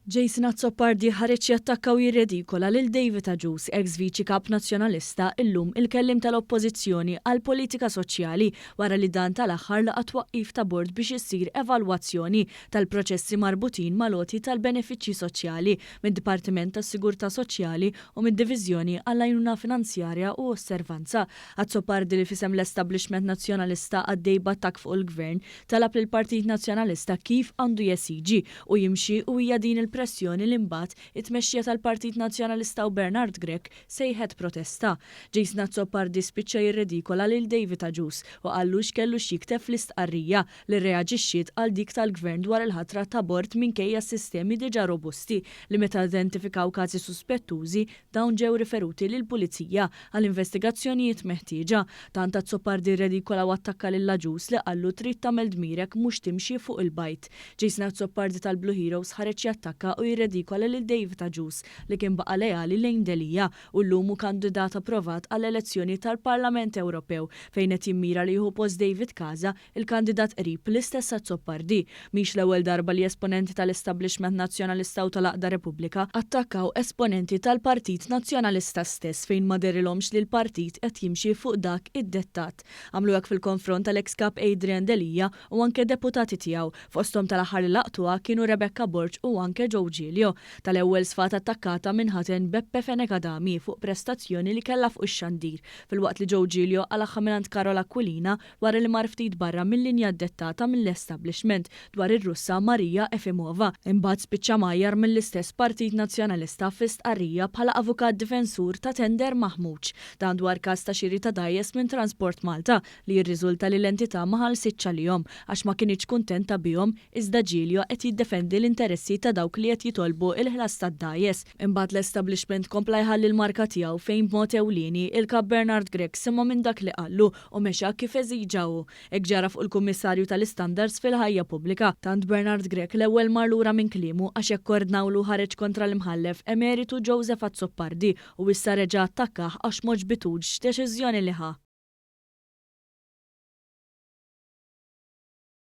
Jason Azzopardi ħareġ jattakka u jirredikola lil David Agius, ex viċi kap nazzjonalista, illum il-kellim tal-oppożizzjoni għal politika soċjali wara li dan tal-aħħar laqa twaqqif ta' bord biex issir evalwazzjoni tal-proċessi marbutin mal-oti tal-benefiċċji soċjali mid-Dipartiment tas-Sigurtà Soċjali u mid-Diviżjoni għall-Għajnuna Finanzjarja u Osservanza. Azzopardi li fisem l-Establishment Nazzjonalista għaddej b'attakk fuq il-Gvern talab lill-Partit Nazzjonalista kif għandu jesiġi u jimxi u hija din il-pressjoni li mbagħad it-tmexxija tal-Partit Nazzjonalista u Bernard Grech sejħet protesta. Jason Azzopardi spiċċa jirredikola lil David Agius u qallu x'kellu xiktef fl-istqarrija li reaġixxiet għal dik tal-Gvern dwar il-ħatra ta' bord minkejja s-sistemi diġà robusti li meta identifikaw każi suspettużi dawn ġew riferuti lill-Pulizija għal investigazzjonijiet meħtieġa. Tant Azzopardi rredikola u attakka lil Agius li qallu trid tagħmel dmirek mhux timxi fuq il-bajt. Jason Azzopardi tal-Blue Heroes ħareġ jattakka u jirredikola lil David Agius li kien baqa' lejali lejn Delija u llum hu kandidat approvat għall-elezzjoni tal-Parlament Ewropew fejn qed jimmira li jieħu post David Casa, il-kandidat qrib l-istess Azzopardi. Mhix l-ewwel darba li esponenti tal-Establishment Nazzjonalista u tal-Aqda Repubblika attakkaw esponenti tal-Partit Nazzjonalista stess fejn ma derilhomx li l-partit qed jimxi fuq dak id-dettat. Għamlu hekk fil-konfront tal-ex kap Adrian Delija u anke deputati tiegħu fosthom tal-aħħar li laqtuha kienu Rebecca Borg u anke Joe Giglio, tal-ewwel sfat attakkata minn ħaten Beppe Fenekadami fuq prestazzjoni li kellha fuq ix-xandir filwaqt li Joe Giglio għalaħħa mingħand Karola Aquilina wara li mar ftit barra mill-linja dettata mill-establishment dwar ir-Russa Marija Efimova. Imbagħad spiċċa majjar mill-istess Partit Nazzjonalista f'istqarrija bħala avukat difensur ta' Tender Mahmouch dan dwar każ ta' xiri ta' dajjes minn Transport Malta li jirriżulta li l-entità ma ħallsitx għalihom għax ma kinitx kuntenta bihom iżda Giglio qed jiddefendi l-interessi ta' dawk li qed jitolbu il-ħlas tad-dajjes. Imbagħad l-establishment kompla jħalli l-marka tiegħu fejn b'mod ewlieni il-Kap Bernard Grech simma minn dak li qallu u mexa kif eżiġaw. Hekk ġara fuq il-Kummissarju tal-Istandards fil-ħajja pubblika. Tant Bernard Grech l-ewwel mar lura minn kliemu għax jakkordnawlu ħareġ kontra l-imħallef Emeritu Joseph Azzopardi u issa reġa' attakkah għax ma ġbitux deċiżjoni li ħa.